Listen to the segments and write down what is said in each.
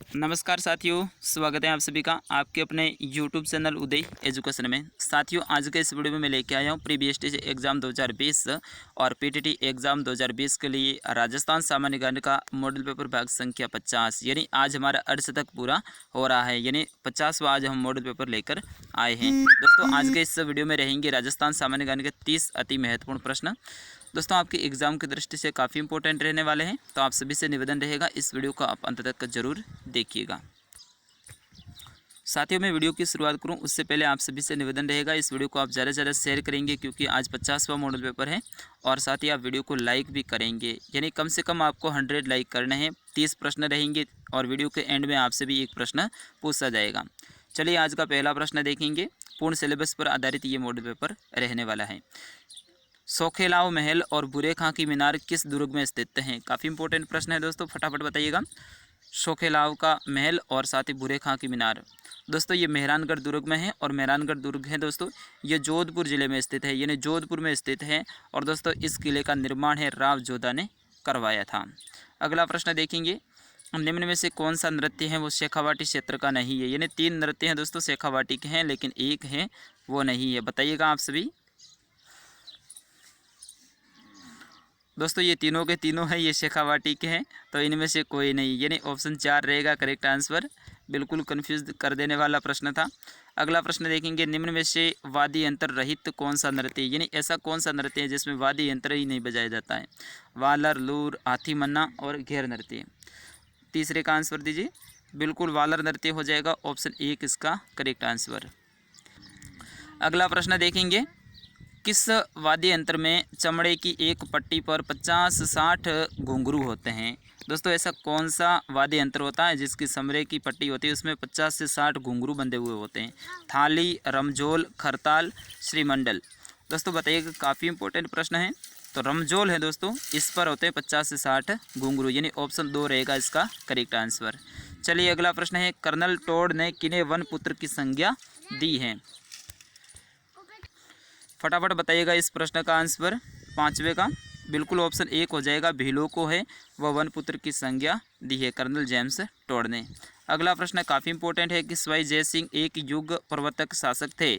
नमस्कार साथियों, स्वागत है आप सभी का आपके अपने YouTube चैनल उदय एजुकेशन में। साथियों, आज के इस वीडियो में मैं लेके आया हूँ प्रीवियस टेस्ट एग्ज़ाम 2020 और पीटीटी एग्ज़ाम 2020 के लिए राजस्थान सामान्य ज्ञान का मॉडल पेपर भाग संख्या 50। यानी आज हमारा अर्धशतक पूरा हो रहा है, यानी 50वां आज हम मॉडल पेपर लेकर आए हैं। दोस्तों, आज के इस वीडियो में रहेंगे राजस्थान सामान्य ज्ञान के 30 अति महत्वपूर्ण प्रश्न। दोस्तों, आपके एग्ज़ाम की दृष्टि से काफ़ी इंपॉर्टेंट रहने वाले हैं, तो आप सभी से निवेदन रहेगा इस वीडियो को आप अंत तक ज़रूर देखिएगा। साथियों, मैं वीडियो की शुरुआत करूं उससे पहले आप सभी से निवेदन रहेगा इस वीडियो को आप ज़्यादा से ज़्यादा शेयर करेंगे, क्योंकि आज 50वां मॉडल पेपर है। और साथ ही आप वीडियो को लाइक भी करेंगे, यानी कम से कम आपको 100 लाइक करने हैं। 30 प्रश्न रहेंगे और वीडियो के एंड में आपसे भी एक प्रश्न पूछा जाएगा। चलिए, आज का पहला प्रश्न देखेंगे। पूर्ण सिलेबस पर आधारित ये मॉडल पेपर रहने वाला है। सोखेलाव महल और बुरे खां की मीनार किस दुर्ग में स्थित हैं? काफ़ी इंपॉर्टेंट प्रश्न है दोस्तों, फटाफट बताइएगा। सोखेलाव का महल और साथ ही बुरे खां की मीनार, दोस्तों ये मेहरानगढ़ दुर्ग में है। और मेहरानगढ़ दुर्ग है दोस्तों, ये जोधपुर ज़िले में स्थित है, यानी जोधपुर में स्थित है। और दोस्तों इस किले का निर्माण है राव जोधा ने करवाया था। अगला प्रश्न देखेंगे। निम्न में से कौन सा नृत्य है वो शेखावाटी क्षेत्र का नहीं है? यानी 3 नृत्य हैं दोस्तों शेखावाटी के हैं, लेकिन एक है वो नहीं है। बताइएगा आप सभी। दोस्तों ये तीनों के तीनों हैं, ये शेखावाटी के हैं, तो इनमें से कोई नहीं, यानी ऑप्शन 4 रहेगा करेक्ट आंसर। बिल्कुल कंफ्यूज कर देने वाला प्रश्न था। अगला प्रश्न देखेंगे। निम्न में से वाद्य यंत्र रहित कौन सा नृत्य है? यानी ऐसा कौन सा नृत्य है जिसमें वाद्य यंत्र ही नहीं बजाया जाता है? वालर, लूर, हाथी मन्ना और घेर नृत्य। तीसरे का आंसर दीजिए। बिल्कुल वालर नृत्य हो जाएगा, ऑप्शन 1 इसका करेक्ट आंसर। अगला प्रश्न देखेंगे। किस वाद्य यंत्र में चमड़े की एक पट्टी पर 50-60 घुंघरू होते हैं? दोस्तों ऐसा कौन सा वाद्य यंत्र होता है जिसकी चमड़े की पट्टी होती है, उसमें 50 से 60 घुंघरू बंधे हुए होते हैं? थाली, रमझोल, खरताल, श्रीमंडल। दोस्तों बताइएगा, काफ़ी इंपॉर्टेंट प्रश्न है। तो रमझोल है दोस्तों, इस पर होते हैं 50 से 60 घुंघरू, यानी ऑप्शन 2 रहेगा इसका करेक्ट आंसर। चलिए अगला प्रश्न है। कर्नल टोड ने किन्हें वन पुत्र की संज्ञा दी है? फटाफट बताइएगा इस प्रश्न का आंसर, पांचवे का। बिल्कुल ऑप्शन 1 हो जाएगा, भीलों को है वह वन पुत्र की संज्ञा दी है कर्नल जेम्स टोड ने। अगला प्रश्न काफ़ी इंपॉर्टेंट है कि सवाई जय सिंह एक युग प्रवर्तक शासक थे।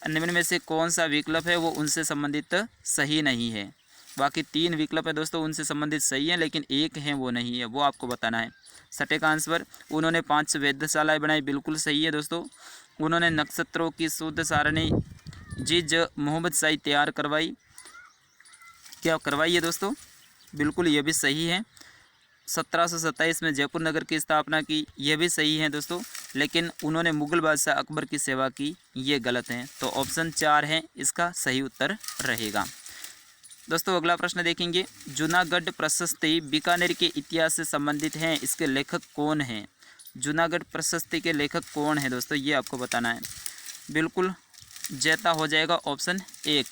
निम्न में से कौन सा विकल्प है वो उनसे संबंधित सही नहीं है? बाकी 3 विकल्प है दोस्तों उनसे संबंधित सही है, लेकिन एक है वो नहीं है, वो आपको बताना है। छठे का आंसर, उन्होंने 5 वेधशालाएँ बनाई, बिल्कुल सही है दोस्तों। उन्होंने नक्षत्रों की शुद्ध सारणी जिज मोहम्मद शाही तैयार करवाई, क्या करवाई है दोस्तों? बिल्कुल ये भी सही है। 1727 में जयपुर नगर की स्थापना की, यह भी सही है दोस्तों। लेकिन उन्होंने मुगल बादशाह अकबर की सेवा की, ये गलत है। तो ऑप्शन 4 है इसका सही उत्तर रहेगा। दोस्तों अगला प्रश्न देखेंगे। जूनागढ़ प्रशस्ति बीकानेर के इतिहास से संबंधित हैं, इसके लेखक कौन हैं? जूनागढ़ प्रशस्ति के लेखक कौन है दोस्तों, ये आपको बताना है। बिल्कुल जैता हो जाएगा, ऑप्शन 1।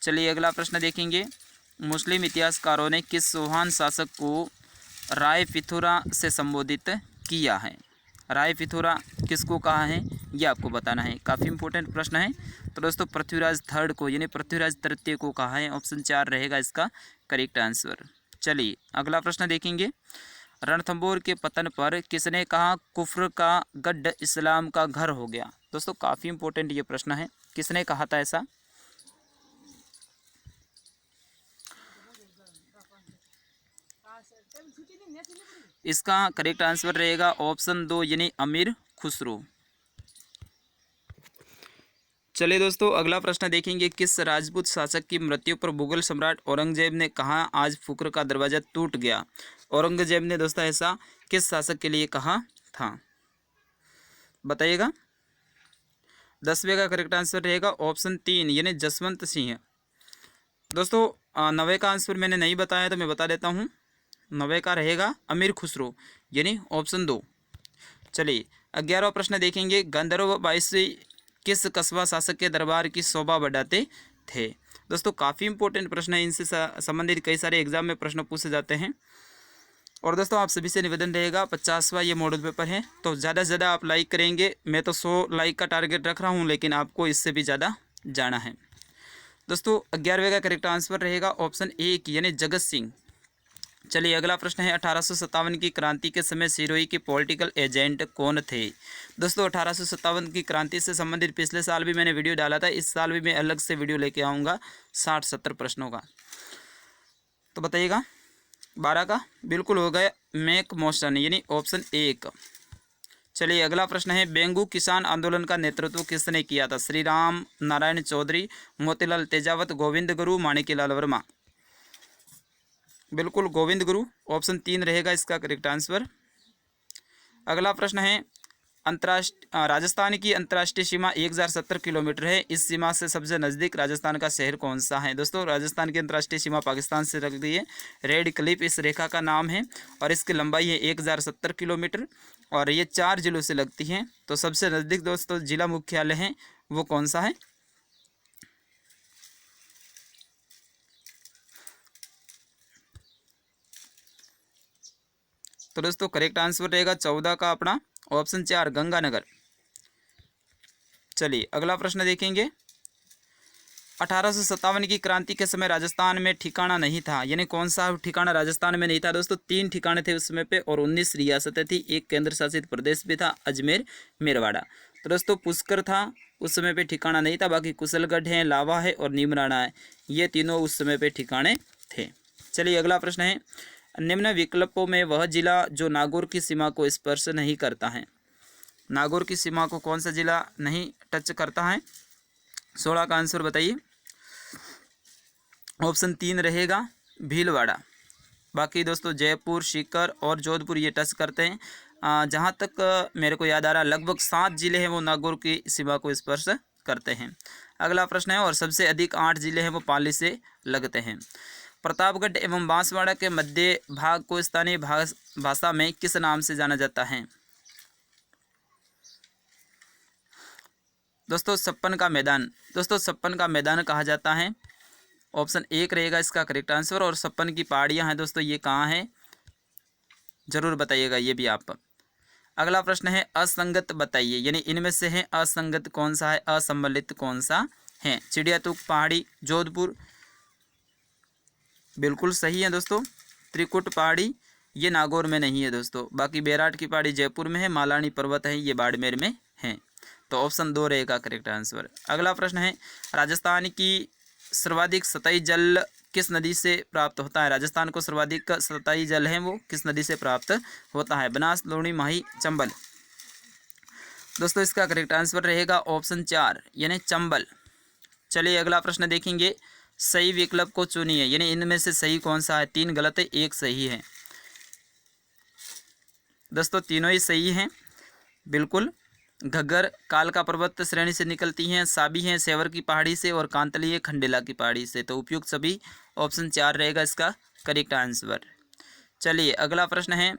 चलिए अगला प्रश्न देखेंगे। मुस्लिम इतिहासकारों ने किस चौहान शासक को राय पिथौरा से संबोधित किया है? राय पिथौरा किसको कहा है, ये आपको बताना है। काफ़ी इंपॉर्टेंट प्रश्न है। तो दोस्तों पृथ्वीराज थर्ड को, यानी पृथ्वीराज तृतीय को कहा है, ऑप्शन 4 रहेगा इसका करेक्ट आंसर। चलिए अगला प्रश्न देखेंगे। रणथंभौर के पतन पर किसने कहा कुफ्र का गढ़ इस्लाम का घर हो गया? दोस्तों काफ़ी इंपॉर्टेंट ये प्रश्न है, किसने कहा था ऐसा? इसका करेक्ट आंसर रहेगा ऑप्शन 2, यानी अमीर खुसरो। चलिए दोस्तों अगला प्रश्न देखेंगे। किस राजपूत शासक की मृत्यु पर मुगल सम्राट औरंगजेब ने कहा आज फुकर का दरवाज़ा टूट गया? औरंगजेब ने दोस्तों ऐसा किस शासक के लिए कहा था? बताइएगा। 10वें का करेक्ट आंसर रहेगा ऑप्शन 3, यानी जसवंत सिंह। दोस्तों 9वें का आंसर मैंने नहीं बताया तो मैं बता देता हूँ। 9वें का रहेगा अमीर खुसरो, यानी ऑप्शन 2। चलिए 11वां प्रश्न देखेंगे। गंधर्व बाईसी किस कस्बा शासक के दरबार की शोभा बढ़ाते थे? दोस्तों काफ़ी इंपॉर्टेंट प्रश्न है, इनसे संबंधित कई सारे एग्जाम में प्रश्न पूछे जाते हैं। और दोस्तों आप सभी से निवेदन रहेगा, 50वां ये मॉडल पेपर है, तो ज़्यादा से ज़्यादा आप लाइक करेंगे। मैं तो 100 लाइक का टारगेट रख रहा हूँ, लेकिन आपको इससे भी ज़्यादा जाना है। दोस्तों 11वें का करेक्ट आंसर रहेगा ऑप्शन 1, यानी जगत सिंह। चलिए अगला प्रश्न है 1857 की क्रांति के समय सिरोही के पॉलिटिकल एजेंट कौन थे। दोस्तों 1857 की क्रांति से संबंधित पिछले साल भी मैंने वीडियो डाला था, इस साल भी मैं अलग से वीडियो लेके आऊँगा 60-70 प्रश्नों का। तो बताइएगा 12 का बिल्कुल हो गया मैक मोशन यानी ऑप्शन 1। चलिए अगला प्रश्न है बेंगू किसान आंदोलन का नेतृत्व किसने किया था। श्री राम नारायण चौधरी, मोतीलाल तेजावत, गोविंद गुरु, माणिक्यलाल वर्मा। बिल्कुल गोविंद गुरु, ऑप्शन 3 रहेगा इसका करेक्ट आंसर। अगला प्रश्न है राजस्थान की अंतर्राष्ट्रीय सीमा 1070 किलोमीटर है। इस सीमा से सबसे नज़दीक राजस्थान का शहर कौन सा है। दोस्तों राजस्थान की अंतर्राष्ट्रीय सीमा पाकिस्तान से लगती है। रेड क्लिफ इस रेखा का नाम है और इसकी लंबाई है 1070 किलोमीटर और ये 4 जिलों से लगती हैं। तो सबसे नज़दीक दोस्तों जिला मुख्यालय है वो कौन सा है। तो दोस्तों करेक्ट आंसर रहेगा 14 का अपना ऑप्शन 4 गंगानगर। चलिए अगला प्रश्न देखेंगे 1857 की क्रांति के समय राजस्थान में ठिकाना नहीं था, यानी कौन सा ठिकाना राजस्थान में नहीं था। दोस्तों 3 ठिकाने थे उस समय पे और 19 रियासतें थी, एक केंद्र शासित प्रदेश भी था अजमेर मेरवाड़ा। तो दोस्तों पुष्कर था उस समय पे ठिकाना नहीं था, बाकी कुशलगढ़ है, लावा है और नीमराणा है, ये तीनों उस समय पे ठिकाने थे। चलिए अगला प्रश्न है निम्न विकल्पों में वह जिला जो नागौर की सीमा को स्पर्श नहीं करता है। नागौर की सीमा को कौन सा जिला नहीं टच करता है। 16 का आंसर बताइए। ऑप्शन 3 रहेगा भीलवाड़ा। बाकी दोस्तों जयपुर, सीकर और जोधपुर ये टच करते हैं। जहाँ तक मेरे को याद आ रहा लगभग 7 जिले हैं वो नागौर की सीमा को स्पर्श करते हैं। अगला प्रश्न है और सबसे अधिक 8 जिले हैं वो पाली से लगते हैं। प्रतापगढ़ एवं बांसवाड़ा के मध्य भाग को स्थानीय भाषा में किस नाम से जाना जाता है। दोस्तों छप्पन का मैदान। दोस्तों छप्पन का मैदान कहा जाता है, ऑप्शन 1 रहेगा इसका करेक्ट आंसर। और 56 की पहाड़ियाँ हैं दोस्तों ये कहाँ हैं जरूर बताइएगा ये भी आप। अगला प्रश्न है असंगत बताइए, यानी इनमें से है असंगत कौन सा है, असम्मिलित कौन सा है। चिड़ियातुक पहाड़ी जोधपुर बिल्कुल सही है दोस्तों। त्रिकुट पहाड़ी ये नागौर में नहीं है दोस्तों। बाकी बैराट की पहाड़ी जयपुर में है, मालानी पर्वत है ये बाड़मेर में है। तो ऑप्शन 2 रहेगा करेक्ट आंसर। अगला प्रश्न है राजस्थान की सर्वाधिक सतही जल किस नदी से प्राप्त होता है। राजस्थान को सर्वाधिक सतही जल है वो किस नदी से प्राप्त होता है। बनास, लूणी, माही, चंबल। दोस्तों इसका करेक्ट आंसर रहेगा ऑप्शन 4 यानी चंबल। चलिए अगला प्रश्न देखेंगे सही विकल्प को चुनिए, यानी इनमें से सही कौन सा है। 3 गलत है 1 सही है। दोस्तों तीनों ही सही हैं बिल्कुल। घग्गर कालका पर्वत श्रेणी से निकलती हैं, साबी हैं सेवर की पहाड़ी से और कांतली है खंडेला की पहाड़ी से। तो उपयुक्त सभी ऑप्शन 4 रहेगा इसका करेक्ट आंसर। चलिए अगला प्रश्न है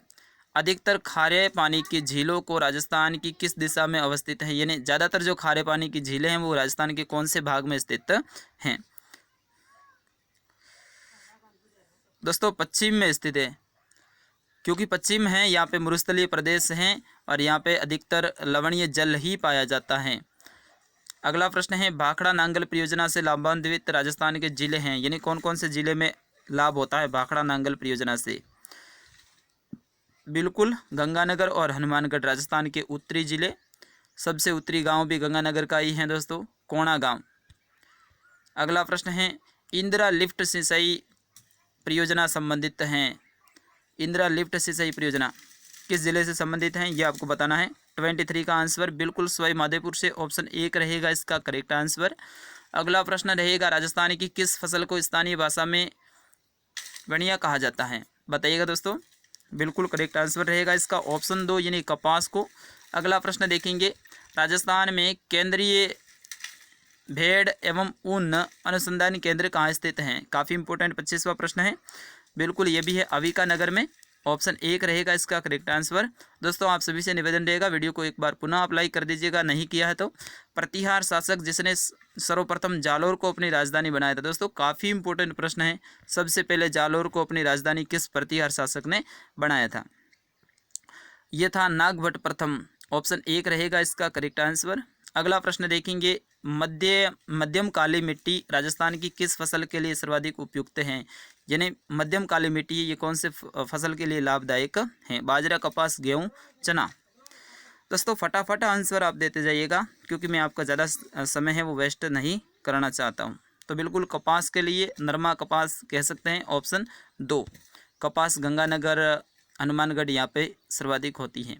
अधिकतर खारे पानी की झीलों को राजस्थान की किस दिशा में अवस्थित है, यानी ज़्यादातर जो खारे पानी की झीलें हैं वो राजस्थान के कौन से भाग में स्थित हैं। दोस्तों पश्चिम में स्थित है, क्योंकि पश्चिम है यहाँ पे मरुस्थलीय प्रदेश हैं और यहाँ पे अधिकतर लवणीय जल ही पाया जाता है। अगला प्रश्न है भाखड़ा नांगल परियोजना से लाभान्वित राजस्थान के जिले हैं, यानी कौन कौन से जिले में लाभ होता है भाखड़ा नांगल परियोजना से। बिल्कुल गंगानगर और हनुमानगढ़ राजस्थान के उत्तरी जिले। सबसे उत्तरी गांव भी गंगानगर का ही है दोस्तों, कोणा गांव। अगला प्रश्न है इंदिरा लिफ्ट सिंचाई परियोजना संबंधित हैं। इंदिरा लिफ्ट सिंचाई परियोजना किस जिले से संबंधित हैं ये आपको बताना है। 23 का आंसर बिल्कुल सवाई माधोपुर से, ऑप्शन 1 रहेगा इसका करेक्ट आंसर। अगला प्रश्न रहेगा राजस्थान की किस फसल को स्थानीय भाषा में बढ़िया कहा जाता है, बताइएगा दोस्तों। बिल्कुल करेक्ट आंसर रहेगा इसका ऑप्शन 2 यानी कपास को। अगला प्रश्न देखेंगे राजस्थान में केंद्रीय भेड़ एवं ऊन अनुसंधान केंद्र कहाँ स्थित हैं। काफ़ी इंपॉर्टेंट 25वां प्रश्न है। बिल्कुल ये भी है अविका नगर में, ऑप्शन 1 रहेगा इसका करेक्ट आंसर। दोस्तों आप सभी से निवेदन रहेगा वीडियो को एक बार पुनः अप्लाई कर दीजिएगा, नहीं किया है तो। प्रतिहार शासक जिसने सर्वप्रथम जालोर को अपनी राजधानी बनाया था। दोस्तों काफ़ी इंपॉर्टेंट प्रश्न है, सबसे पहले जालोर को अपनी राजधानी किस प्रतिहार शासक ने बनाया था। ये था नागभट्ट प्रथम, ऑप्शन 1 रहेगा इसका करेक्ट आंसर। अगला प्रश्न देखेंगे मध्यम काली मिट्टी राजस्थान की किस फसल के लिए सर्वाधिक उपयुक्त है? यानी मध्यम काली मिट्टी ये कौन से फसल के लिए लाभदायक है? बाजरा, कपास, गेहूँ, चना। दोस्तों फटाफट आंसर आप देते जाइएगा क्योंकि मैं आपका ज़्यादा समय है वो वेस्ट नहीं करना चाहता हूँ। तो बिल्कुल कपास के लिए नरमा कपास कह सकते हैं, ऑप्शन 2 कपास गंगानगर हनुमानगढ़ यहाँ पे सर्वाधिक होती है।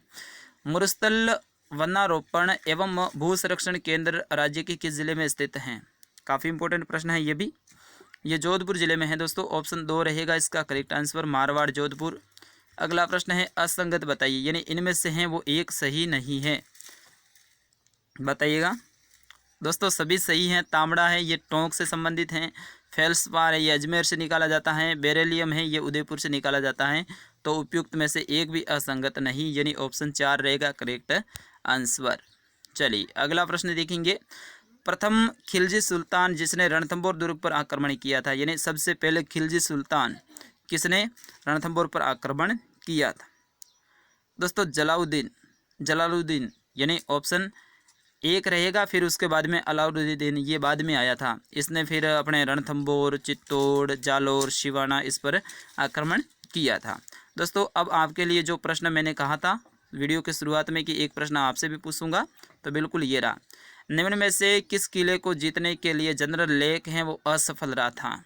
मुरस्थल वनारोपण एवं भू संरक्षण केंद्र राज्य के किस जिले में स्थित हैं? काफ़ी इंपॉर्टेंट प्रश्न है ये भी। ये जोधपुर जिले में है दोस्तों, ऑप्शन 2 रहेगा इसका करेक्ट आंसर, मारवाड़ जोधपुर। अगला प्रश्न है असंगत बताइए, यानी इनमें से हैं वो एक सही नहीं है, बताइएगा। दोस्तों सभी सही हैं। तांबड़ा है ये टोंक से संबंधित हैं, फेल्सपार है ये अजमेर से निकाला जाता है, बेरेलियम है ये उदयपुर से निकाला जाता है। तो उपयुक्त में से एक भी असंगत नहीं, यानी ऑप्शन 4 रहेगा करेक्ट आंसर। चलिए अगला प्रश्न देखेंगे। प्रथम खिलजी सुल्तान जिसने रणथंभौर दुर्ग पर आक्रमण किया था, यानी सबसे पहले खिलजी सुल्तान किसने रणथंभौर पर आक्रमण किया था? दोस्तों जलालुद्दीन यानी ऑप्शन 1 रहेगा। फिर उसके बाद में अलाउद्दीन ये बाद में आया था, इसने फिर अपने रणथंभौर, चित्तौड़, जालोर, सिवाना इस पर आक्रमण किया था। दोस्तों अब आपके लिए जो प्रश्न मैंने कहा था वीडियो के शुरुआत में कि एक प्रश्न आपसे भी पूछूंगा, तो बिल्कुल ये रहा। निम्न में से किस किले को जीतने के लिए जनरल लेक है वो असफल रहा था?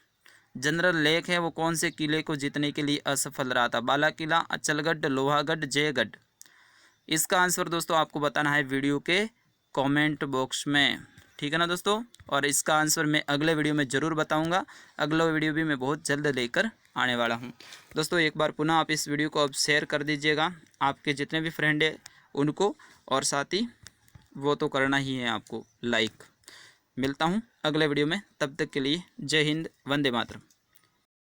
जनरल लेक है वो कौन से किले को जीतने के लिए असफल रहा था? बाला किला, अचलगढ़, लोहागढ़, जयगढ़। इसका आंसर दोस्तों आपको बताना है वीडियो के कमेंट बॉक्स में, ठीक है ना दोस्तों। और इसका आंसर मैं अगले वीडियो में ज़रूर बताऊंगा। अगला वीडियो भी मैं बहुत जल्द लेकर आने वाला हूं। दोस्तों एक बार पुनः आप इस वीडियो को अब शेयर कर दीजिएगा आपके जितने भी फ्रेंड हैं उनको, और साथ ही वो तो करना ही है आपको लाइक। मिलता हूं अगले वीडियो में, तब तक के लिए जय हिंद, वंदे मातरम।